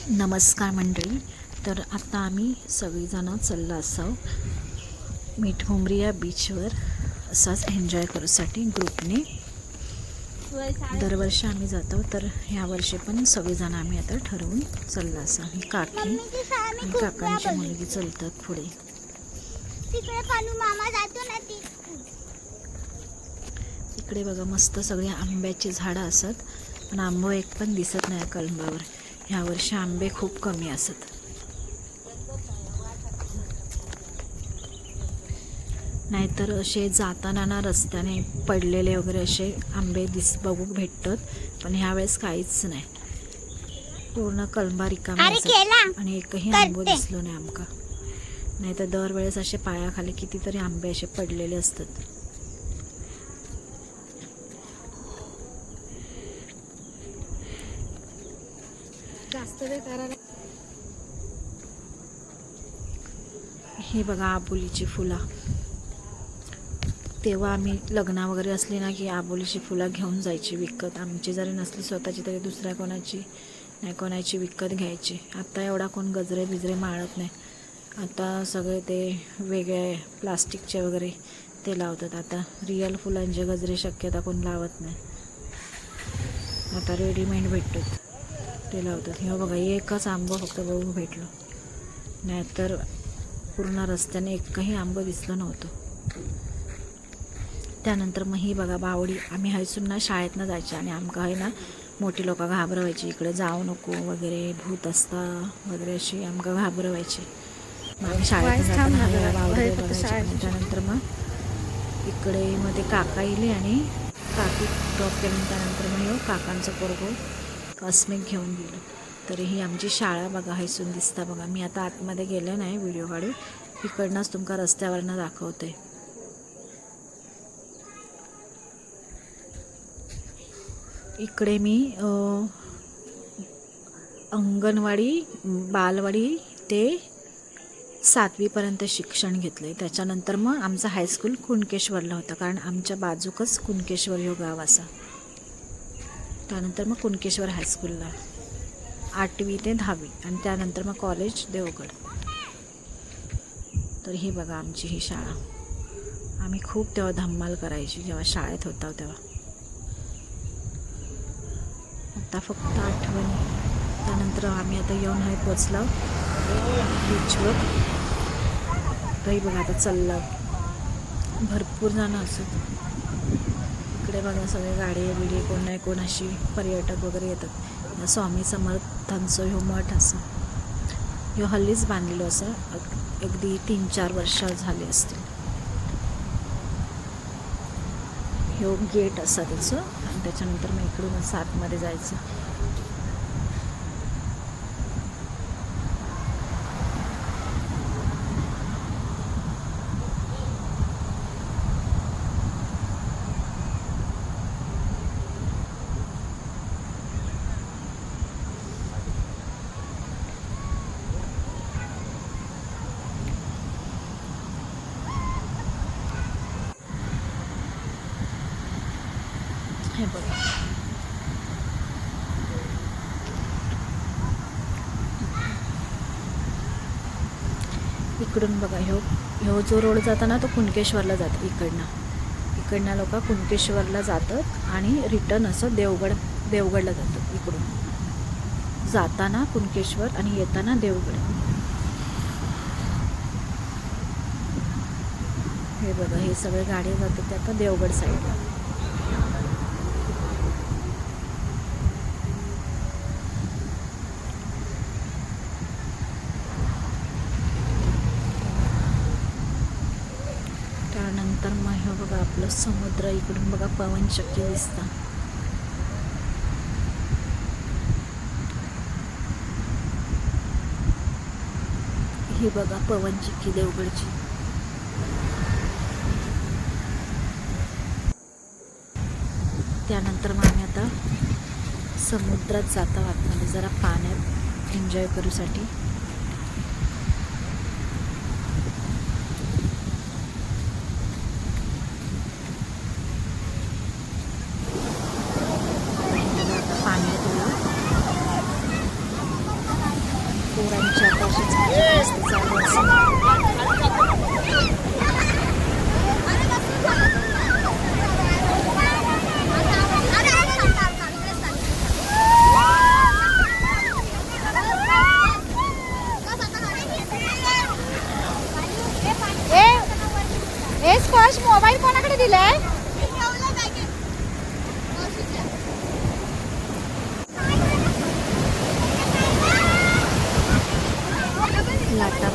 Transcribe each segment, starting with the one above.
नमस्कार मंडळी. तर आता आम्ही सगळीजणं चाललो असावं मिठमुंबरी या बीचवर असाच एन्जॉय करूसाठी ग्रुपने. दरवर्षी आम्ही जातो, तर ह्या वर्षी पण सगळेजण आम्ही आता ठरवून चाललो असा. ही काकी आणि काकांची मुलगी चलतात पुढे. इकडे बघा मस्त सगळे आंब्याची झाडं असत, पण आंबो एक पण दिसत नाही कळंबावर. ह्या वर्षी आंबे खूप कमी असत. नाहीतर असे जाताना ना रस्त्याने पडलेले वगैरे असे आंबे बघू भेटतात, पण ह्यावेळेस काहीच नाही. पूर्ण कळंबा रिकामी असत आणि एकही आंबो दिसलो नाही आमका. नाहीतर दरवेळेस असे पायाखाली कितीतरी आंबे असे पडलेले असतात. जास्त वेळ करायला. हे बघा आबोलीची फुलं. तेव्हा आम्ही लग्न वगैरे असली ना की आबोलीची फुलं घेऊन जायची विकत. आमची जरी नसली स्वतःची तरी दुसऱ्या कोणाची विकत घ्यायची. आता एवढा कोण गजरे बिजरे माळत नाही. आता सगळे ते वेगळे प्लास्टिकचे वगैरे ते लावतात. आता रिअल फुलांचे गजरे शक्यता कोण लावत नाही. आता रेडीमेड भेटतात ते लावतात. हे बघा एकच आंबं फक्त बघू भेटलं, नाहीतर पूर्ण रस्त्याने एकही आंबं दिसलं नव्हतं. त्यानंतर मग ही बघा बावडी. आम्ही हयसून ना शाळेतनं जायचे आणि आमका आहे ना मोठी लोक घाबरवायची, इकडे जाऊ नको वगैरे, भूत असता वगैरे अशी आमका घाबरवायची. मग आम्ही शाळेत जाताना बावडी बघायची. त्यानंतर मग इकडे मध्ये काका येले आणि काकी ड्रॉप केली. त्यानंतर मग काकांचं पोरगं अस्मिक घेऊन गेलं. तरी ही आमची शाळा बघा हयसून दिसता बघा. मी आता आतमध्ये गेले नाही व्हिडिओ काढून, इकडनंच तुमका रस्त्यावरनं दाखवते. इकडे मी अंगणवाडी बालवाडी ते 7वीपर्यंत शिक्षण घेतलं आहे. त्याच्यानंतर मग आमचं हायस्कूल कुणकेश्वरला होतं, कारण आमच्या बाजूकच कुणकेश्वर हे गाव असा. त्यानंतर मग कुणकेश्वर हायस्कूलला 8वी ते 10वी आणि त्यानंतर मग कॉलेज देवगड. तर ही बघा आमची ही शाळा. आम्ही खूप तेव्हा धम्माल करायची जेव्हा शाळेत होता तेव्हा. आता फक्त आठवणी. त्यानंतर आम्ही आता येऊन आहे पोचलो बीचवर. तरी बघा आता चाललं. भरपूर जण असत इकडे बघा. सगळे गाडी बिडी कोण नाही कोण अशी पर्यटक वगैरे येतात. स्वामी समर्थांचं ह्यो मठ असं ह्यो हल्लीच बांधलेलो असं. अगदी 3-4 वर्ष झाले असतील. ह्यो गेट असा त्याचं, आणि त्याच्यानंतर मग इकडूनच आतमध्ये जायचं. हे बघा इकडून बघा. ह्यो जो रोड जाता ना तो कुणकेश्वरला जातो. इकडनं लोक कुणकेश्वरला जातात आणि रिटर्न असं देवगडला जातात. इकडून जाताना कुणकेश्वर आणि येताना देवगड. हे बघा हे सगळे गाडी जातात ते आता देवगड साईडला. त्यानंतर मग हे बघा आपलं समुद्र. इकडून बघा पवनचक्की दिसता. ही बघा पवनचक्की देवगडची. त्यानंतर मग आम्ही आता समुद्रात जातो आतमध्ये जरा पाण्यात एन्जॉय करूसाठी.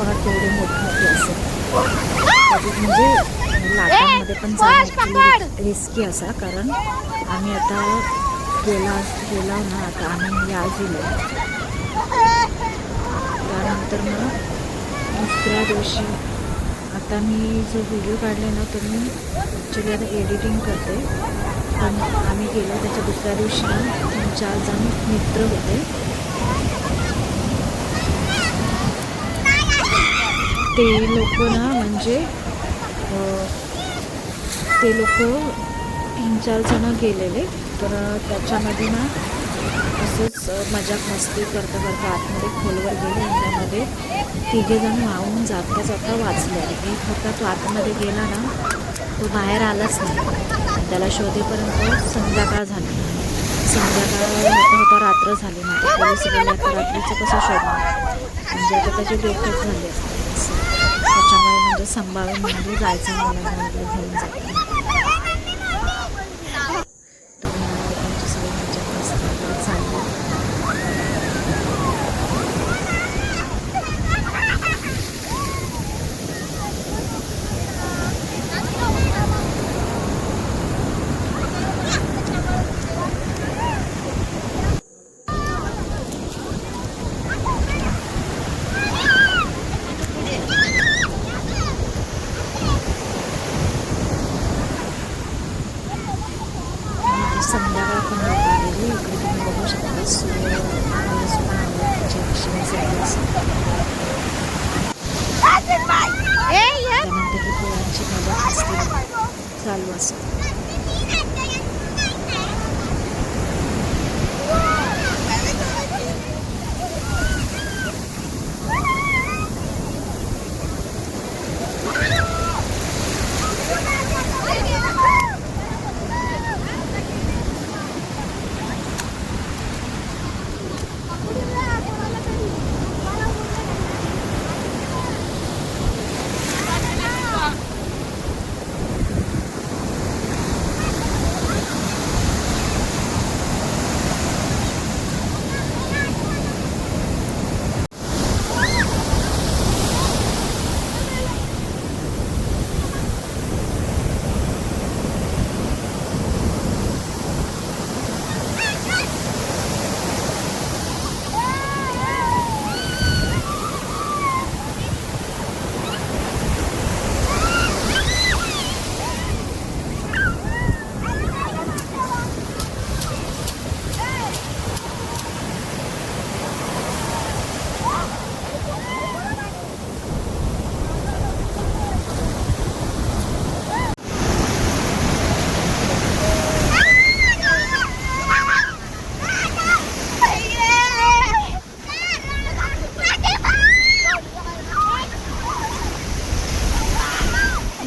बघा केवढी मोठी असेल. म्हणजे लाटांमध्ये पण जाणं रिस्की असा, कारण आम्ही आता गेला ना, आता आम्ही आज दिलो. त्यानंतर मग दुसऱ्या दिवशी आता मी जो व्हिडिओ काढले ना तो मी ॲक्च्युली आता एडिटिंग करते. पण आम्ही गेलो त्याच्या दुसऱ्या दिवशी 3-4 जण मित्र होते. ते लोक ना म्हणजे ते लोक 3-4 जण गेलेले. तर त्याच्यामध्ये ना असंच मजाक मस्ती करता करता आतमध्ये खोलवर गेले आणि त्यामध्ये 3 जण वाहून जाता जाता वाचले. एक होता तो आतमध्ये गेला ना, तो बाहेर आलाच नाही. त्याला शोधेपर्यंत संध्याकाळ झाली. संध्याकाळ होता रात्र झाली. मग पोलीस गेले आता रात्रीचं कसं शोधणार, म्हणजे आता त्याचे डोक्यात झाले असते. त्याच्यामुळे म्हणजे संभाव्य म्हणजे जायचं मुलांना घेऊन जातं. त्यांची सगळी मजा मस्त चालली. संध्याकाळ पण होत आलेली. इकडे तुम्ही बघू शकता सूर्य सुद्धा त्याच्या दिशेने त्यानंतर ही पोळ्यांची मजा मस्ती चालू असते.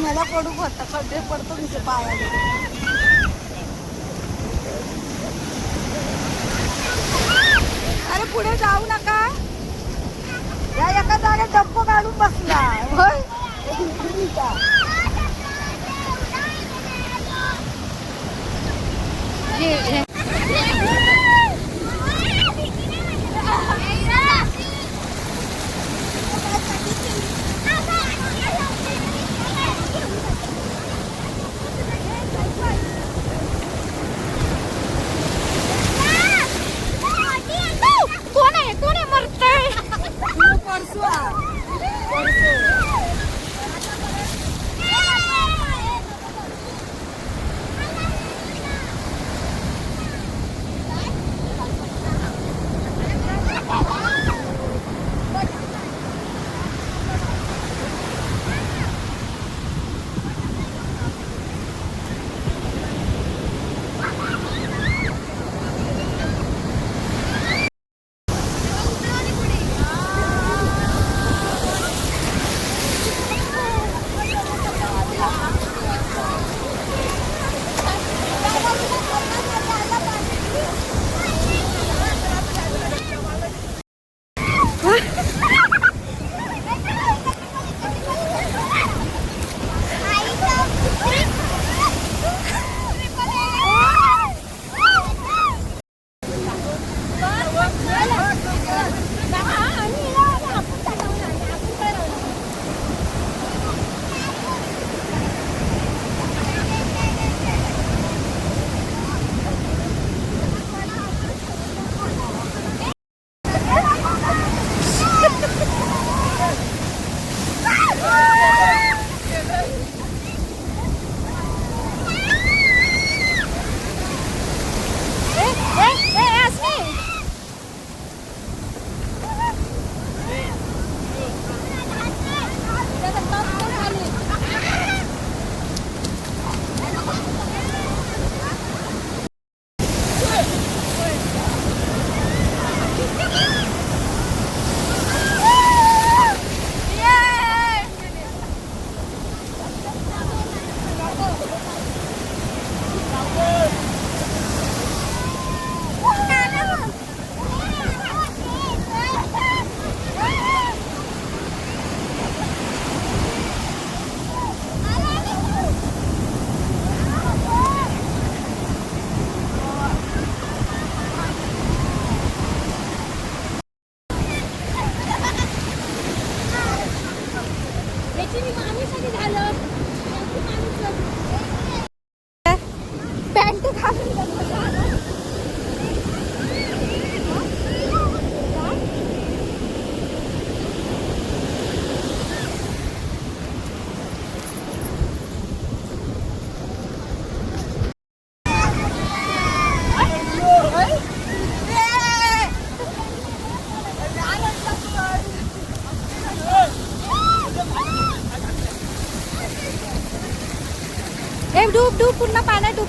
मला पडू होता कधी पडतो मी पायाला. अरे पुढे जाऊ नका. या एका जागा डब्बो काढून बसला. होय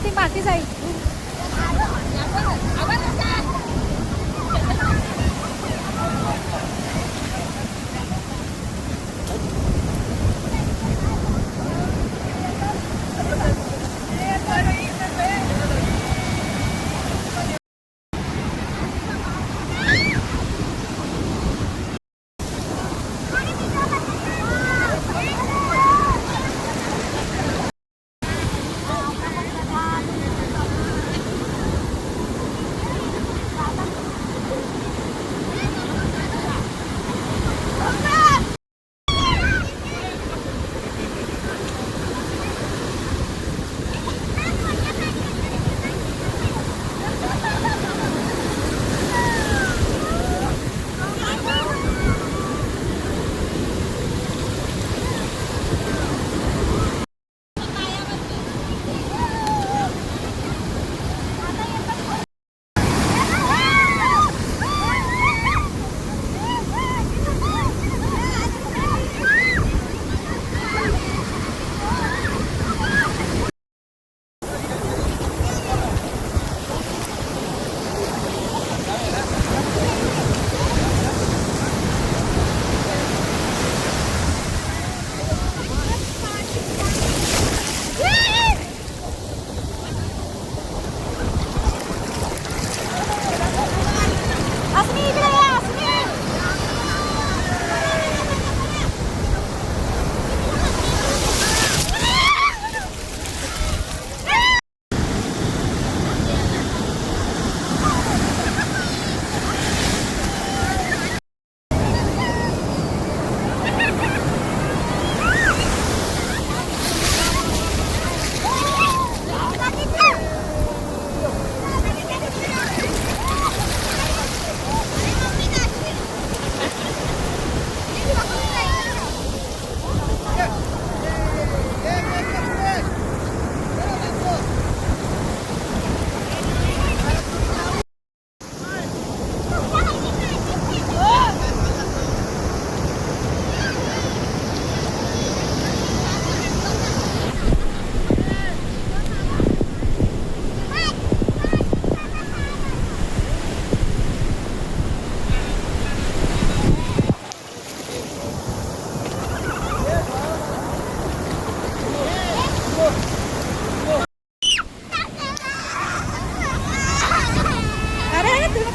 ती बाकी जाईल.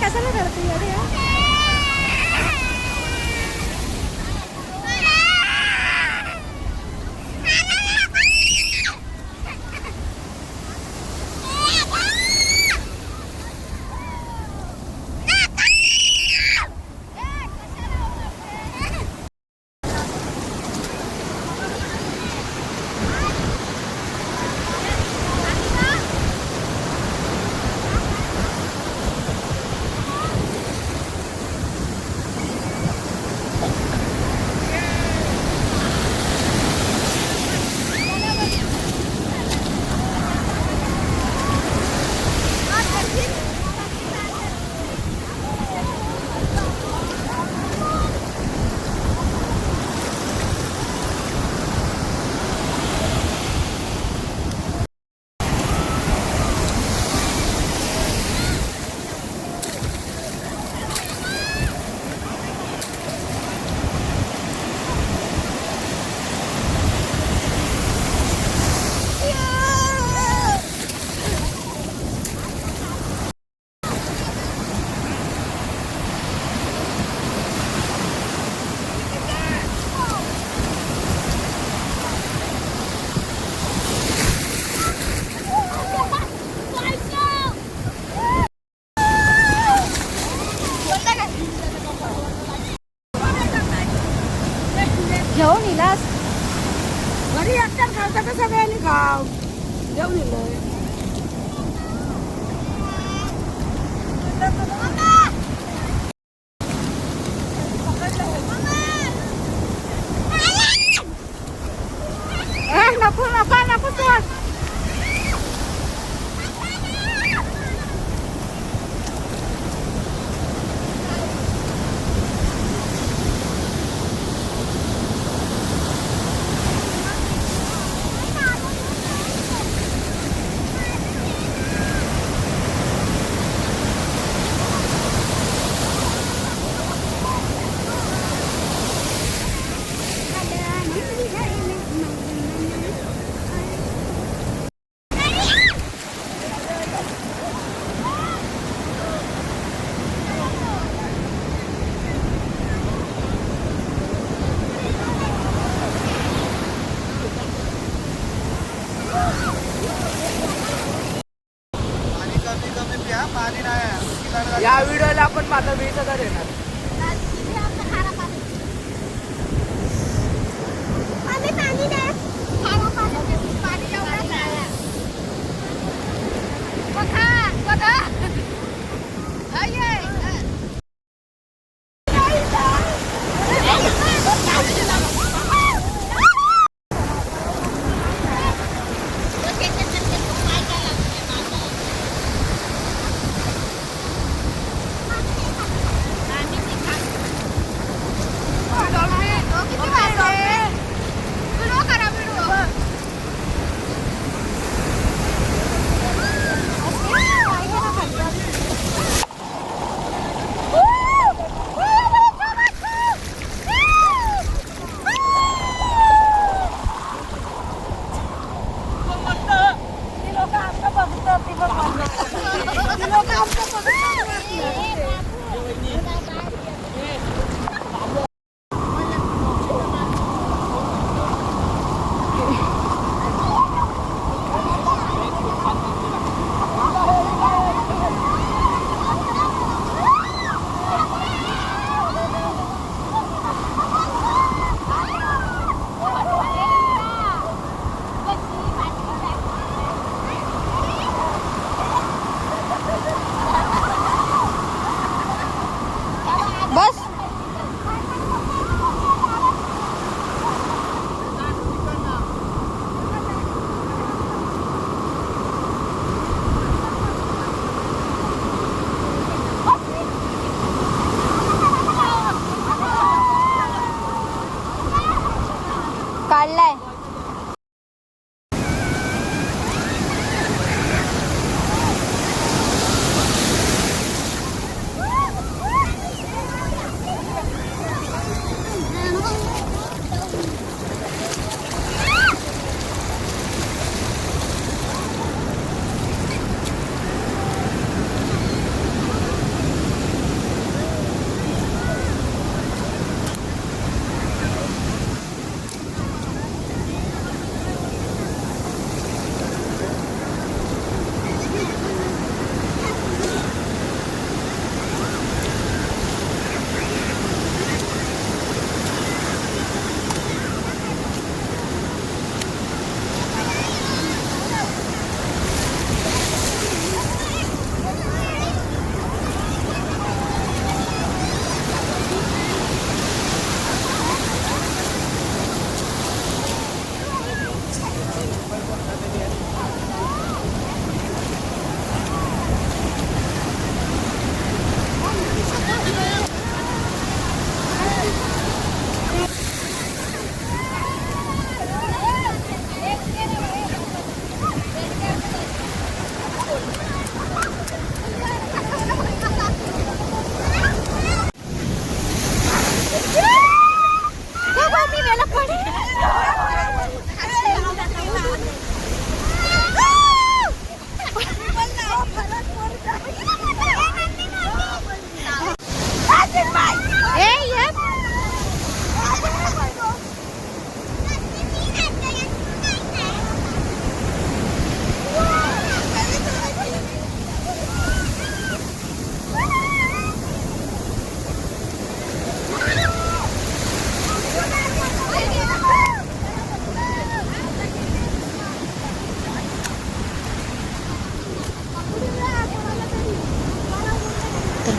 कशाला रडते अरे घेऊन इलास घरी एकट्यात खायचं का सगळ्यांनी खाव घेऊन इलोय नको नको नको सोड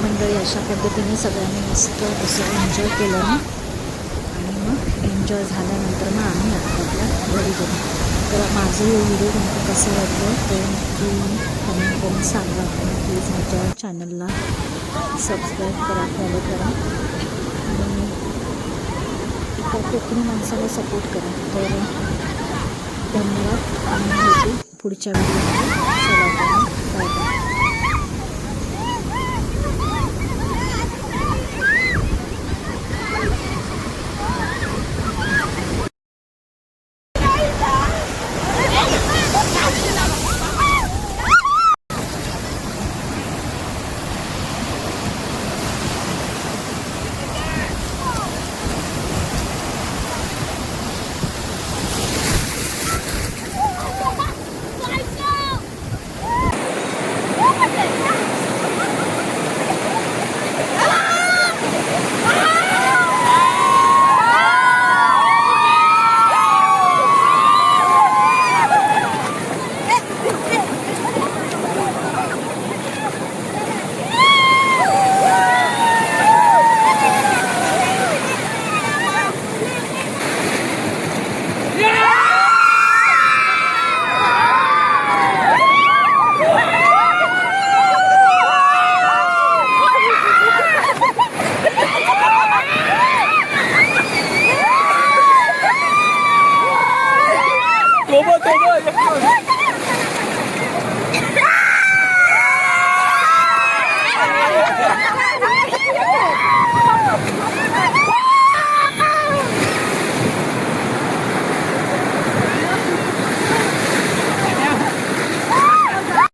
मंडळी अशा पद्धतीने सगळ्यांनी मस्त असं एन्जॉय केलं ना. आणि मग एन्जॉय झाल्यानंतर मग आम्ही आपल्या घरी गेलो. तर माझं हे व्हिडिओ तुम्हाला कसं वाटलं ते नक्की कमेंट करून सांगा. आणि प्लीज माझ्या चॅनलला सबस्क्राईब करा, फॉलो करा आणि इतर कोकणी माणसाला सपोर्ट करा. तर धन्यवाद आणि भेटू पुढच्या व्हिडिओमध्ये. चला बाय बाय.